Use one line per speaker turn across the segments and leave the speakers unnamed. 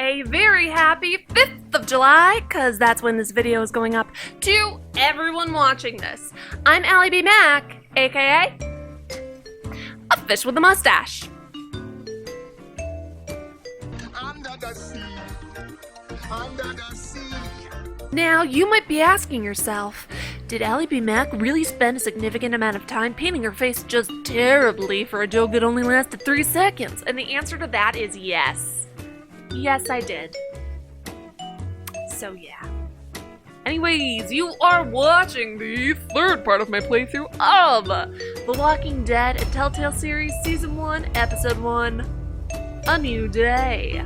a very happy 5th of July, because that's when this video is going up, to everyone watching this. I'm alliebeemac, aka a fish with a mustache.
Under the sea, under the sea.
Now, you might be asking yourself, did alliebeemac really spend a significant amount of time painting her face just terribly for a joke that only lasted 3 seconds? And the answer to that is yes. Yes, I did. So yeah. Anyways, you are watching the third part of my playthrough of The Walking Dead, a Telltale series, Season 1, Episode 1, A New Day.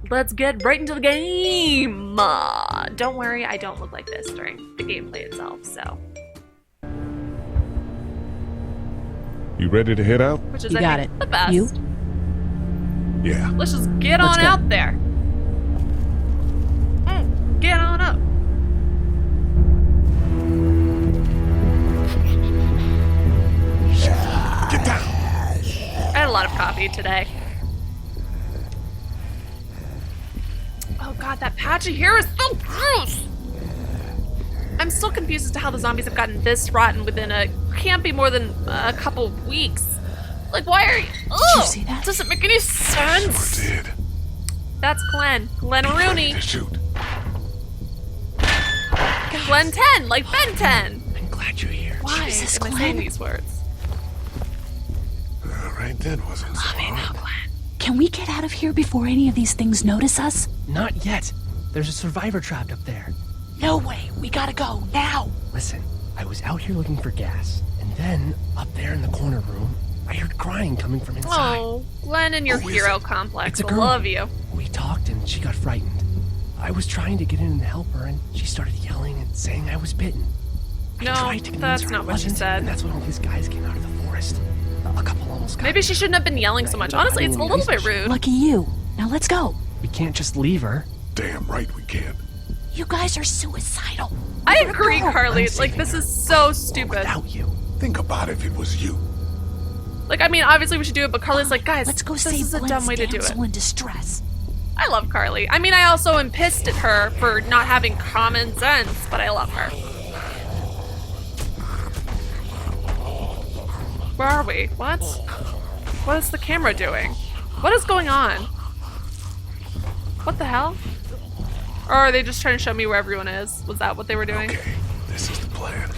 Let's get right into the game! Don't worry, I don't look like this during the gameplay itself, so.
You ready to head out?
Which is,
You
I
got
think,
it.
the best.
You?
Yeah.
Let's just get
Let's
on
go.
out there. Get on up.
Get down.
I had a lot of coffee today. Oh god, that patch of hair is so gross! I'm still confused as to how the zombies have gotten this rotten within can't be more than a couple weeks. Like, why are you?
Did you see that?
Doesn't make any sense.
Sure did.
That's Glenn. Glenn
Be ready
Rooney.
to shoot.
Glenn 10, like Ben 10.
I'm glad you're here.
Why
Jesus,
am I saying
Glenn.
these words?
All right, that wasn't so hard.
Can we get out of here before any of these things notice us?
Not yet. There's a survivor trapped up there.
No way. We gotta go now.
Listen, I was out here looking for gas, and then up there in the corner room, I heard crying coming from inside.
Oh, Glenn and your
Who is
hero
it?
complex.
It's a
I
girl.
love you.
We talked and she got frightened. I was trying to get in and help her, and she started yelling and saying I was bitten. I
No,
tried to convince
that's
her I
not what she
wasn't,
said.
And that's when all these guys came out of the forest. A couple almost got
Maybe
me.
she shouldn't have been yelling so much. Honestly, it's a little bit rude.
Lucky you. Now let's go.
We can't just leave her.
Damn right we can.
You guys are suicidal.
I agree,
Go.
Carly.
I'm
Like,
saving
this
her.
is so stupid.
Without you.
Think about if it was you.
Like, I mean, obviously we should do it, but Carly's like, guys,
Let's go
this
save
is a
Glenn's
dumb way to do it.
damsel in distress.
I love Carly. I mean, I also am pissed at her for not having common sense, but I love her. Where are we? What? What is the camera doing? What is going on? What the hell? Or are they just trying to show me where everyone is? Was that what they were doing?
Okay, this is the plan.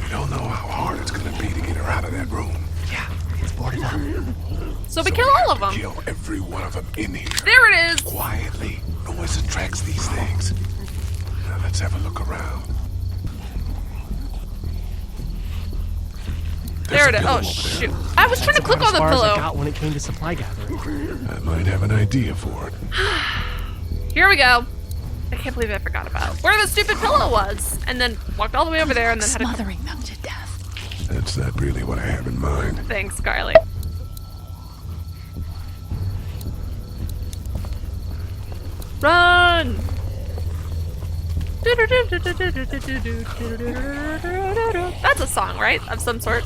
We don't know how hard it's gonna be to get her out of that room.
Yeah, it's boarded up.
So we kill all of them.
Kill every one of them in here.
There it is.
Quietly. Noise attracts these things. Now let's have a look around.
There it
There's
is.
a
Oh,
pillow over
shoot.
there.
I was trying to click on the
As far as I
pillow.
got when it came to supply gathering.
I might have an idea for it.
Here we go. I can't believe I forgot about where the stupid pillow was. And then walked all the way over there and then had a...
Smothering them to death.
That's not really what I have in mind.
Thanks, Carly. Run! That's a song, right? Of some sort.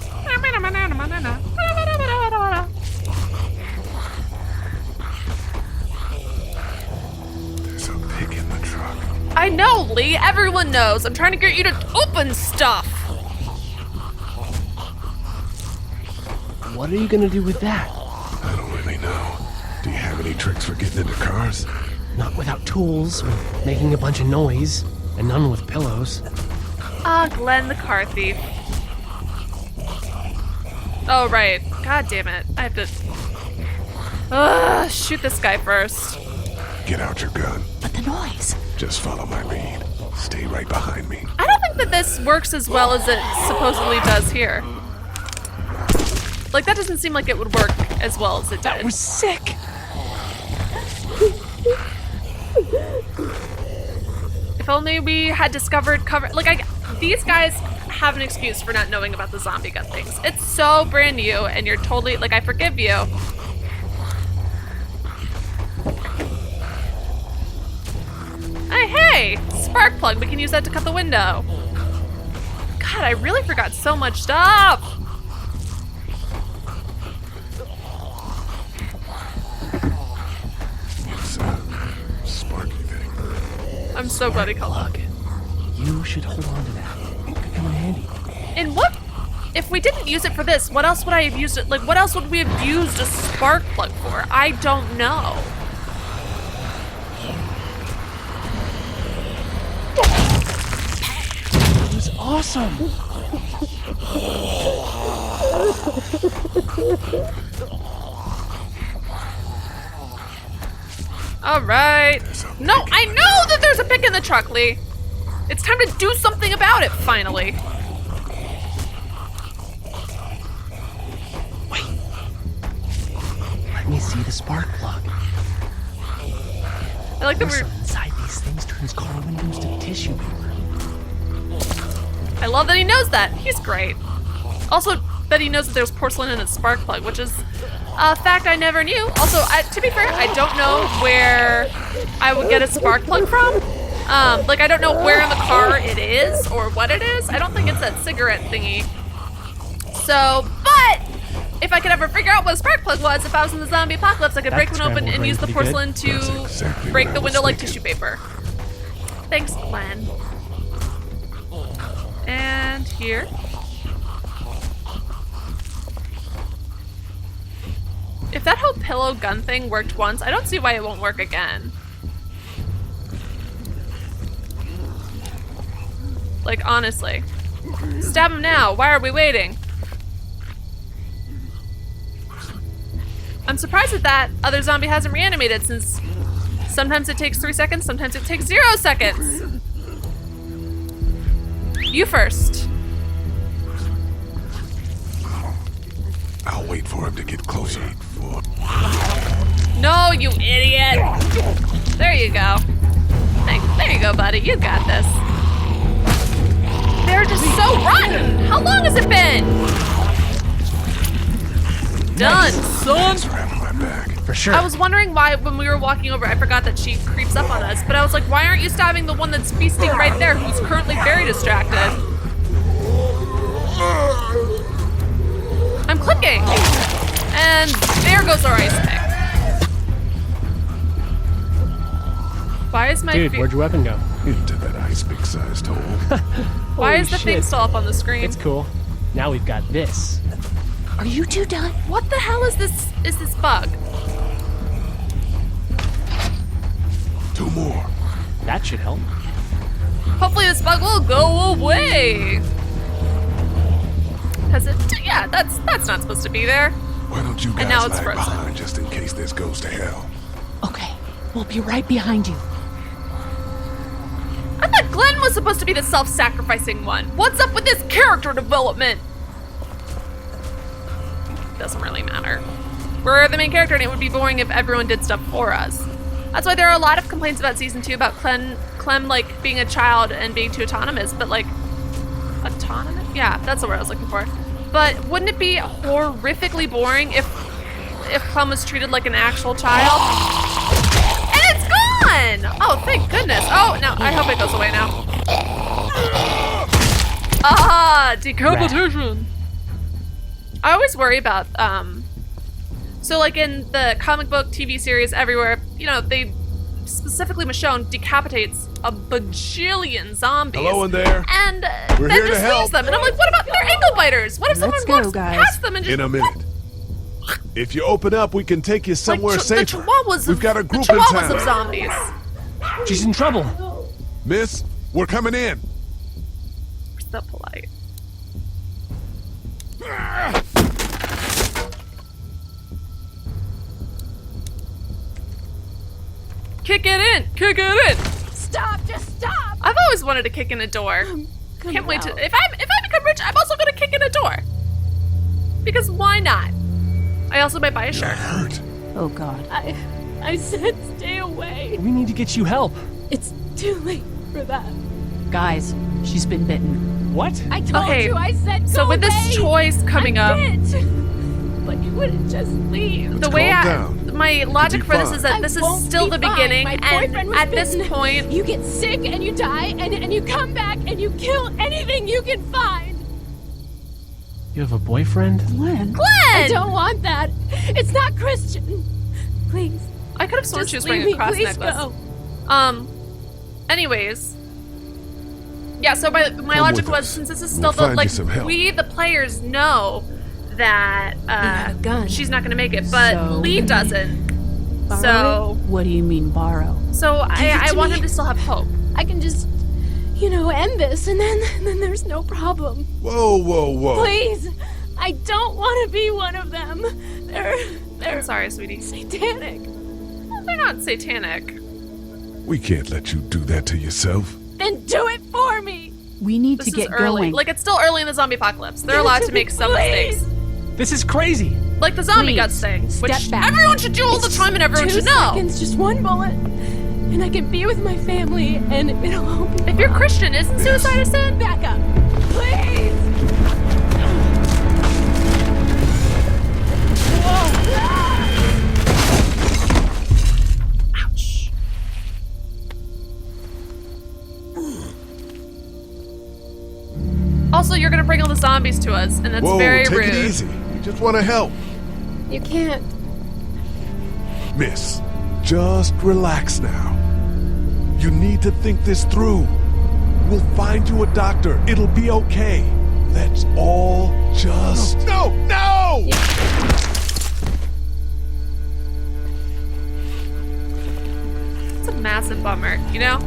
There's a pig in the truck.
I know, Lee. Everyone knows. I'm trying to get you to open stuff.
What are you gonna do with that?
I don't really know. Do you have any tricks for getting into cars?
Not without tools, with making a bunch of noise, and none with pillows.
Ah, Glenn the car thief. Oh, right. God damn it. I have to... shoot this guy first.
Get out your gun.
But the noise.
Just follow my lead. Stay right behind me.
I don't think that this works as well as it supposedly does here. Like, that doesn't seem like it would work as well as it did.
That was sick!
If only we had discovered cover... Like, these guys have an excuse for not knowing about the zombie gun things. It's so brand new, and you're totally... Like, I forgive you. Hey! Spark plug. We can use that to cut the window. God, I really forgot so much stuff. I'm so glad he called that.
You should hold on to that. It could come in handy.
And what, if we didn't use it for this, what else would I have used it, like what else would we have used a spark plug for? I don't know.
It was awesome.
All right. No, I know that there's a pick in the truck, Lee. It's time to do something about it, finally.
Wait. Let me see the spark plug.
I like that we're...
Porcelain inside these things turns car windows to tissue paper.
I love that he knows that. He's great. Also, that he knows that there's porcelain in a spark plug, which is a fact I never knew. Also, to be fair, I don't know where I would get a spark plug from. Like, I don't know where in the car it is or what it is. I don't think it's that cigarette thingy. So, but if I could ever figure out what a spark plug was, if I was in the zombie apocalypse, I could break one open and use the porcelain to break the window like tissue paper. Thanks, Glenn. And here. If that whole pillow gun thing worked once, I don't see why it won't work again. Like, honestly. Stab him now. Why are we waiting? I'm surprised that that other zombie hasn't reanimated, since sometimes it takes 3 seconds, sometimes it takes 0 seconds. You first.
I'll wait for him to get closer.
No, you idiot. There you go. There you go, buddy. You got this. They're just so rotten. How long has it been? Done, son.
Hands around my back.
For sure.
I was wondering why, when we were walking over, I forgot that she creeps up on us, but I was like, why aren't you stabbing the one that's feasting right there, who's currently very distracted? I'm clicking. And there goes our ice pick. Why is my
Dude, where'd your weapon go?
Into that ice pick sized hole.
Why
Holy
is the thing
shit.
still up on the screen?
It's cool. Now we've got this.
Are you two done?
What the hell is this bug?
2 more.
That should help.
Hopefully this bug will go away. Has it? Yeah, that's not supposed to be there.
Why don't you guys
And now it's
lag
frozen.
behind just in case this goes to hell?
Okay, we'll be right behind you.
I thought Glenn was supposed to be the self-sacrificing one. What's up with this character development? Doesn't really matter. We're the main character and it would be boring if everyone did stuff for us. That's why there are a lot of complaints about season 2 about Clem like being a child and being too autonomous, but like, autonomous? Yeah, that's the word I was looking for. But wouldn't it be horrifically boring if Clem was treated like an actual child? And it's gone! Oh, thank goodness. Oh, no, I hope it goes away now. Ah, decapitation. I always worry about, so like in the comic book, TV series, everywhere, you know, they specifically Michonne decapitates a bajillion zombies.
Hello in there.
And
We're
then
here to
just
help.
leaves them. And I'm like, what about their ankle biters? What if
Let's
someone
go,
walks
guys.
past them and just
In a minute. If you open up, we can take you somewhere
the
safer.
chihuahuas
We've got a group
the
in
chihuahuas
town.
of zombies.
She's in trouble.
Miss, we're coming in.
We're so polite. Kick it in! Kick it in!
Stop! Just stop!
I've always wanted to kick in a door. Can't wait to.
out.
If I become rich, I'm also gonna kick in a door. Because why not? I also might buy a shirt.
Hurt.
Oh God.
I said stay away.
We need to get you help.
It's too late for that.
Guys, she's been bitten.
What?
I told
Okay,
you, I said go
So with this
away.
choice coming
I
up,
did. But you wouldn't just leave.
the way
calm down.
my logic
be
for this
fine.
is that
I
this is
won't
still
be
the
fine.
beginning,
My boyfriend
and
was
at this
bitten.
point,
You get sick and you die and you come back and you kill anything you can find.
You have a boyfriend?
Glenn?
I
Glenn!
don't want that. It's not Christian. Please.
I could have sworn
Just
she was
leave
wearing a
me.
cross
Please
necklace.
go.
Anyways. Yeah, so my logic
with
was,
us.
since this is
We'll
still
find you some help.
we, the players, know that
have a gun.
she's not going to make it, but
So-
Lee doesn't.
Borrow
So,
What do you mean, borrow?
I
to
want
me.
him to still have hope.
I can just, end this, and then there's no problem.
Whoa, whoa, whoa.
Please, I don't want to be one of them.
I'm
They're
sorry, sweetie.
satanic.
They're not satanic.
We can't let you do that to yourself.
Then do it for me.
We need
This
to
is
get
early.
going.
Like, it's still early in the zombie apocalypse. They're allowed to make some
Please.
mistakes.
This is crazy.
Like the zombie
Please,
guts thing,
step
which
back.
everyone should do all the time and everyone
2
should know.
seconds, just one bullet, and I can be with my family, and it'll all be.
If you're Christian, isn't suicide a sin?
Back up, please.
Ouch. Also, you're gonna bring all the zombies to us, and that's
Whoa,
very
take
rude.
it easy. We just want to help.
You can't.
Miss, just relax now. You need to think this through. We'll find you a doctor. It'll be okay. Let's all just... No! No!
It's a massive bummer, you know?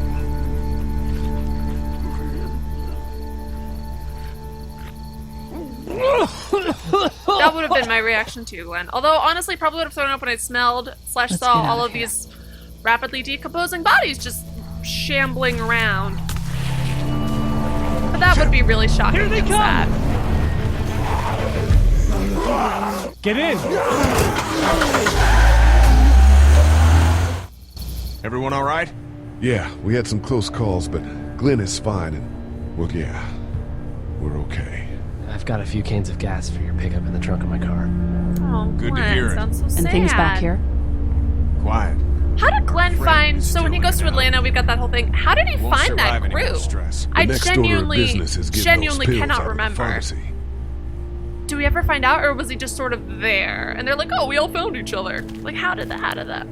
That would have been my reaction to you, Glenn. Although, honestly, probably would have thrown up when I smelled /
Let's
saw
get out
all
of
of
here.
these rapidly decomposing bodies just shambling around. But that would be really shocking.
Here they
and
come!
sad.
Get in.
Everyone all right?
Yeah, we had some close calls, but Glenn is fine, and, well, yeah, we're okay.
I've got a few cans of gas for your pickup in the trunk of my car.
Oh,
Good to
Glenn,
hear it.
sounds so
And
sad.
things back here?
Quiet.
How did Glenn
Friend
find?
is
So when he
still
goes to
in and out.
Atlanta, we've got that whole thing. How did he
Won't
find that
survive any more
group?
stress.
I
The next order of
genuinely,
business is getting those pills
cannot
out of the
remember.
pharmacy.
Do we ever find out, or was he just sort of there? And they're like, "Oh, we all found each other." Like, how did that?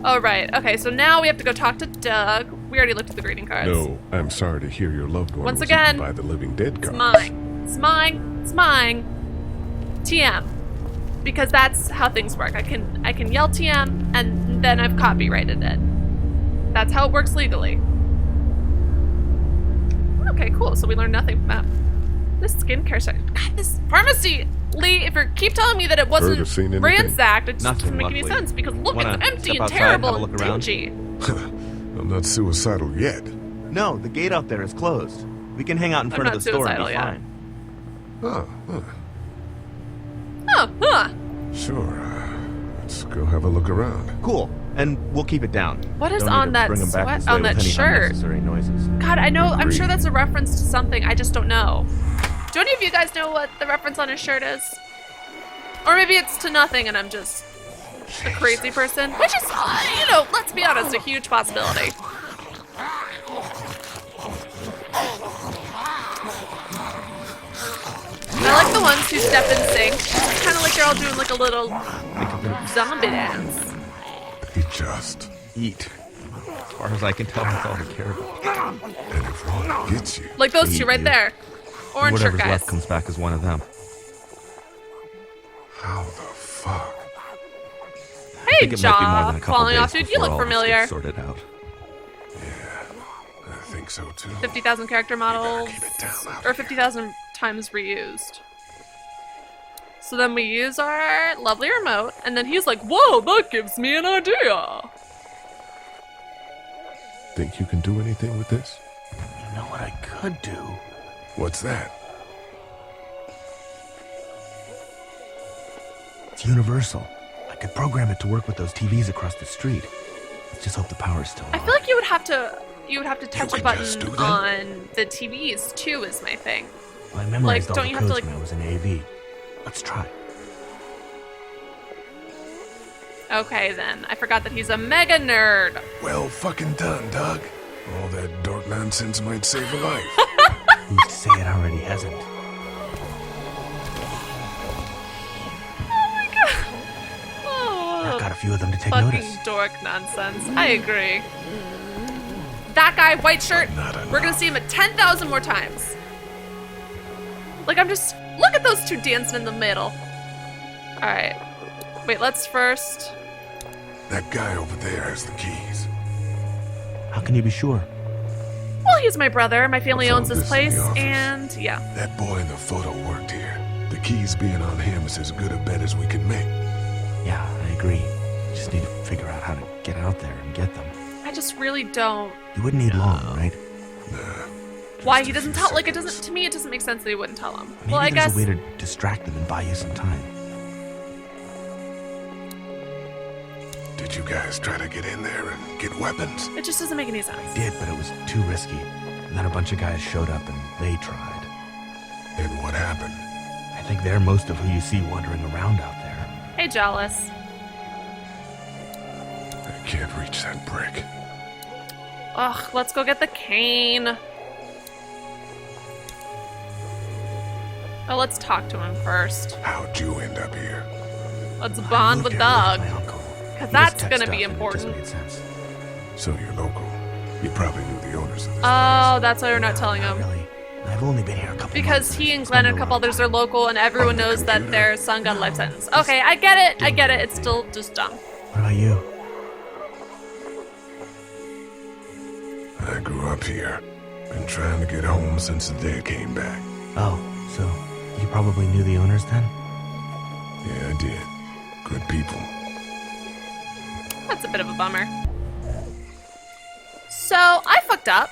Oh, right. Okay, so now we have to go talk to Doug. We already looked at the greeting cards.
No, I'm sorry to hear your loved one
Once
was
again,
eaten by the living dead
It's
guard.
mine. It's mine. It's mine. TM. Because that's how things work. I can yell TM, and then I've copyrighted it. That's how it works legally. Okay, cool. So we learned nothing from that. This skincare site. God, this pharmacy. Lee, if you keep telling me that it
Heard or
wasn't
seen anything?
ransacked, it just
Nothing,
doesn't make any
luckily.
sense because look,
Wanna
it's empty
step
and
outside,
terrible
have a look
and
around?
dingy.
I'm not suicidal yet.
No, the gate out there is closed. We can hang out in
I'm
front of
not
the store and
suicidal
be
yet.
fine.
Huh.
Sure. Let's go have a look around.
Cool. And we'll keep it down.
What is
Don't need
on
to
that
bring 'em back
sweat-
this way
on
with
that
any
shirt?
unnecessary noises.
God, I know. I'm sure
Agreed.
that's a reference to something. I just don't know. Do any of you guys know what the reference on his shirt is? Or maybe it's to nothing and I'm just a crazy person. Which is, let's be honest, a huge possibility. And I like the ones who step in sync. It's kind of like they're all doing like a little zombie dance.
They just
Eat. As far as I can tell, that's all we care about.
and if one gets you.
Like those two right
you.
there. Orange shirt
Whatever's
guys.
left comes back as one of them.
How the fuck?
I
Hey,
think it might be more
Jaw.
than a couple
Falling
days
off, dude. You
before
look
all this
familiar.
gets sorted out.
I think so too.
50,000 character models.
Keep it down out
Or
here.
50,000 times reused. So then we use our lovely remote, and then he's like, whoa, that gives me an idea.
Think you can do anything with this?
You know what I could do?
What's that?
It's universal. I could program it to work with those TVs across the street. Let's just hope the power's still on.
I feel like you would have to touch a
can just
button
do that?
on the TVs too, is my thing.
I memorized
like,
all
don't
the
you have to,
codes
like-
when I was in AV. Let's try.
Okay then, I forgot that he's a mega nerd.
Well fucking done, Doug. All that dark nonsense might save a life.
Who's to say it already hasn't?
Oh,
I've got a few of them to take
fucking
notice.
dork nonsense. I agree. that guy, white shirt, we're gonna see him 10,000 more times. Like, I'm just, look at those two dancing in the middle. All right, wait, let's first.
That guy over there has the keys.
How can you be sure?
Well, he's my brother. My family
I
owns
found
this
this in the
place,
office.
and yeah.
That boy in the photo worked here. The keys being on him is as good a bet as we can make.
Yeah, I agree. Just need to figure out how to get out there and get them.
I just really don't.
You wouldn't need long, right?
Nah.
Why
just
he
a
doesn't
few
tell? Like, it
seconds.
doesn't. To me, it doesn't make sense that he wouldn't tell him.
Maybe
Well, I
there's
guess.
a way to distract them and buy you some time.
Did you guys try to get in there and get weapons?
It just doesn't make any sense.
Did, but it was too risky. And then a bunch of guys showed up and they tried.
And what happened?
I think they're most of who you see wandering around out there.
Hey, jealous.
I can't reach that brick.
Ugh, let's go get the cane. Oh, let's talk to him first.
How'd you end up here?
Let's
I
bond
moved
with
here
Doug.
my uncle.
Because
He
that's
just tech
gonna
stuff
be
and it
important.
just made sense.
So you're local. You probably knew the owners of this
Oh, that's why we're not telling
Not
him.
really. I've only been here a couple
Because
months.
he and
It's
Glenn
been
and a
a
couple
long
others are
time.
local, and everyone
On the
knows that
computer.
their son got a life sentence. Okay, I get it. I get it. It's still just dumb.
What about you?
I grew up here. Been trying to get home since the day I came back.
Oh, so you probably knew the owners then?
Yeah, I did. Good people.
That's a bit of a bummer. So I fucked up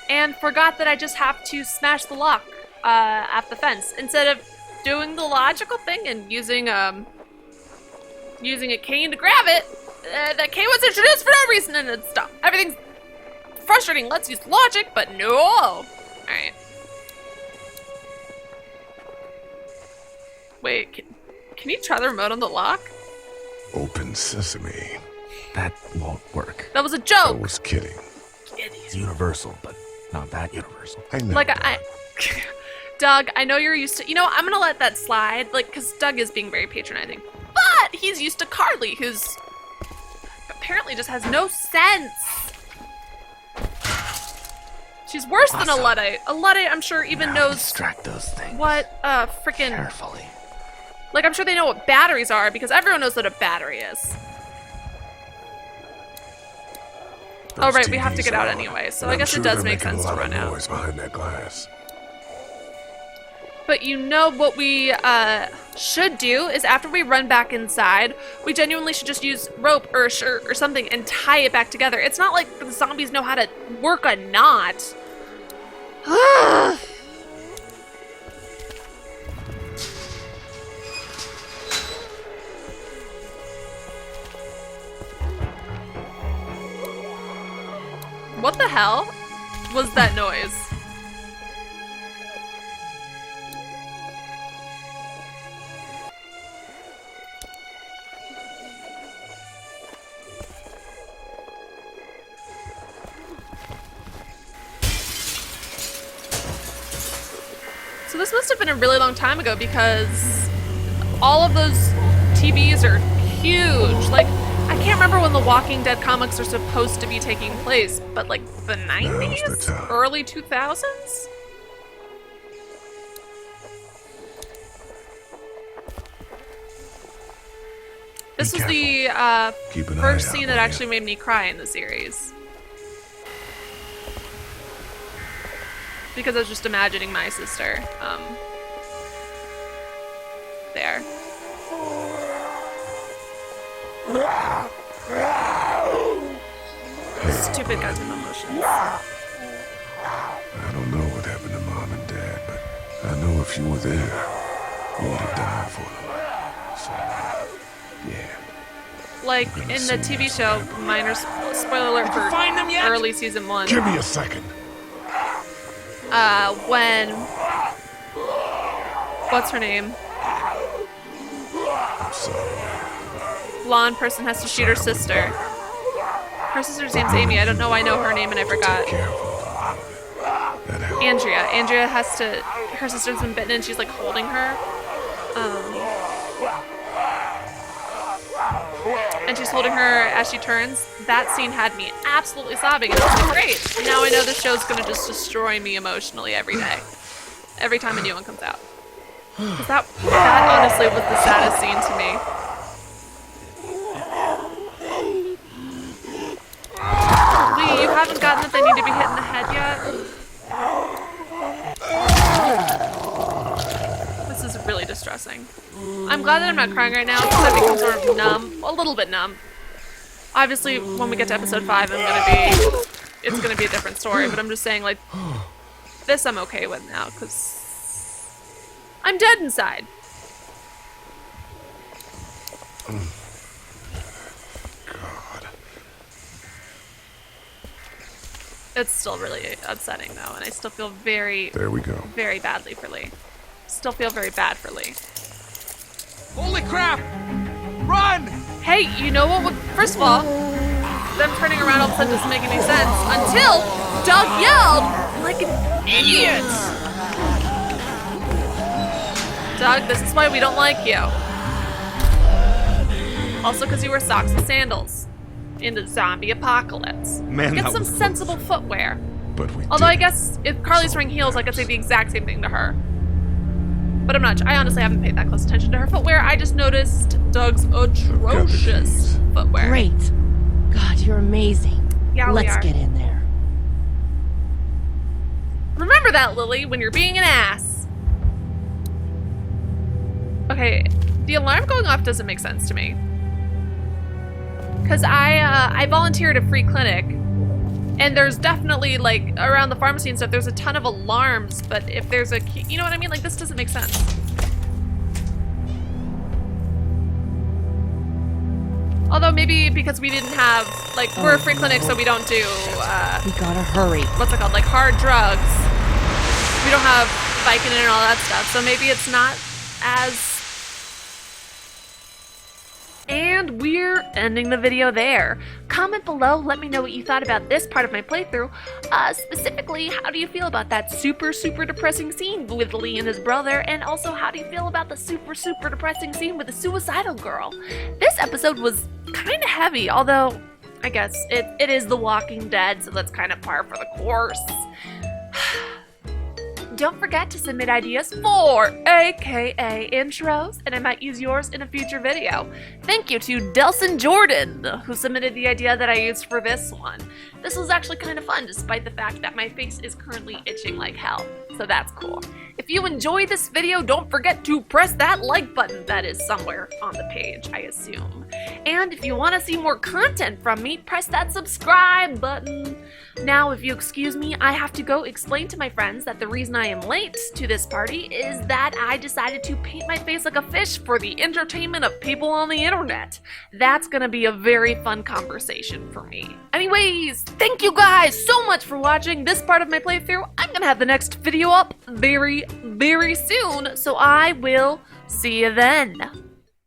and forgot that I just have to smash the lock at the fence instead of doing the logical thing and using a cane to grab it. That cane was introduced for no reason and it's dumb. Everything's frustrating. Let's use logic, but no. All right. Wait, can you try the remote on the lock?
Open sesame.
That won't work.
That was a
I
joke.
was kidding.
It's universal, but not that universal.
I know.
Like,
that.
Doug, I know you're used to, I'm gonna let that slide, like, because Doug is being very patronizing. But he's used to Carly, who's apparently just has no sense. She's worse than a
Awesome.
Luddite. A Luddite, I'm sure, even
Now
knows
distract those things.
what, freaking,
Carefully.
like, I'm sure they know what batteries are, because everyone knows what a battery is. Oh,
Those
right, we have to
TVs
get out
are on,
anyway, so
and
I
I'm
guess
sure
it does
they're
make
making
sense
a
to
lot
run
of
out.
noise behind that glass.
But you know what we should do is after we run back inside, we genuinely should just use rope or a shirt or something and tie it back together. It's not like the zombies know how to work a knot. What the hell was that noise? So this must have been a really long time ago because all of those TVs are huge. Like, I can't remember when the Walking Dead comics are supposed to be taking place, but like the 90s?
Now's the time.
Early 2000s? This was the
Keep an eye
first
out
scene
on
that
you.
actually made me cry in the series. Because I was just imagining my sister, there. Stupid goddamn emotions.
I don't know what happened to Mom and Dad, but I know if you were there, you would have died for them. So, yeah.
Like in the TV show, minor spoiler alert for early season 1.
Give me a second.
When what's her name?
I'm sorry.
Blonde person has to shoot her sister. Her sister's name's Amy. I don't know why I know her name and I forgot.
Take care of them. That helped.
Andrea. Andrea has to. Her sister's been bitten and she's like holding her. and she's holding her as she turns. That scene had me absolutely sobbing, and it was great. Now I know this show's gonna just destroy me emotionally every day. Every time a new one comes out. 'Cause that honestly was the saddest scene to me. Lee, you haven't gotten that they need to be hit in the head yet? This is really distressing. I'm glad that I'm not crying right now because I've become sort of numb, a little bit numb. Obviously, when we get to episode 5, it's gonna be a different story, but I'm just saying, like, this I'm okay with now because I'm dead inside.
God.
It's still really upsetting though, and I still feel very,
There we go.
very badly for Lee. Still feel very bad for Lee.
Holy crap! Run!
Hey, you know what? First of all, them turning around all of a sudden doesn't make any sense until Doug yelled like an idiot. Doug, this is why we don't like you. Also because you wear socks and sandals in the zombie apocalypse.
Man,
Get
that
some
was close.
sensible footwear.
But we
Although I
did.
guess if Carly's wearing heels, I could say the exact same thing to her. But I'm not. I honestly haven't paid that close attention to her footwear. I just noticed Doug's atrocious footwear.
Great. God, you're amazing.
Yeah, we
Let's
are.
get in there.
Remember that, Lily, when you're being an ass. Okay, the alarm going off doesn't make sense to me. Because I volunteered at a free clinic, and there's definitely, like, around the pharmacy and stuff, there's a ton of alarms, but if there's a key, you know what I mean? Like, this doesn't make sense. Although maybe because we didn't have, like, we're a free clinic, so we don't do,
We gotta hurry.
what's it called? Like, hard drugs. We don't have Vicodin and all that stuff, so maybe it's not as... And we're ending the video there. Comment below, let me know what you thought about this part of my playthrough. Specifically, how do you feel about that super, super depressing scene with Lee and his brother? And also, how do you feel about the super, super depressing scene with the suicidal girl? This episode was kind of heavy, although I guess it is The Walking Dead, so that's kind of par for the course. Don't forget to submit ideas for AKA intros, and I might use yours in a future video. Thank you to Delson Jordan, who submitted the idea that I used for this one. This was actually kind of fun, despite the fact that my face is currently itching like hell, so that's cool. If you enjoyed this video, don't forget to press that like button that is somewhere on the page, I assume. And if you want to see more content from me, press that subscribe button. Now, if you excuse me, I have to go explain to my friends that the reason I am late to this party is that I decided to paint my face like a fish for the entertainment of people on the internet. That's gonna be a very fun conversation for me. Anyways, thank you guys so much for watching this part of my playthrough. I'm gonna have the next video up very, very soon, so I will see you then.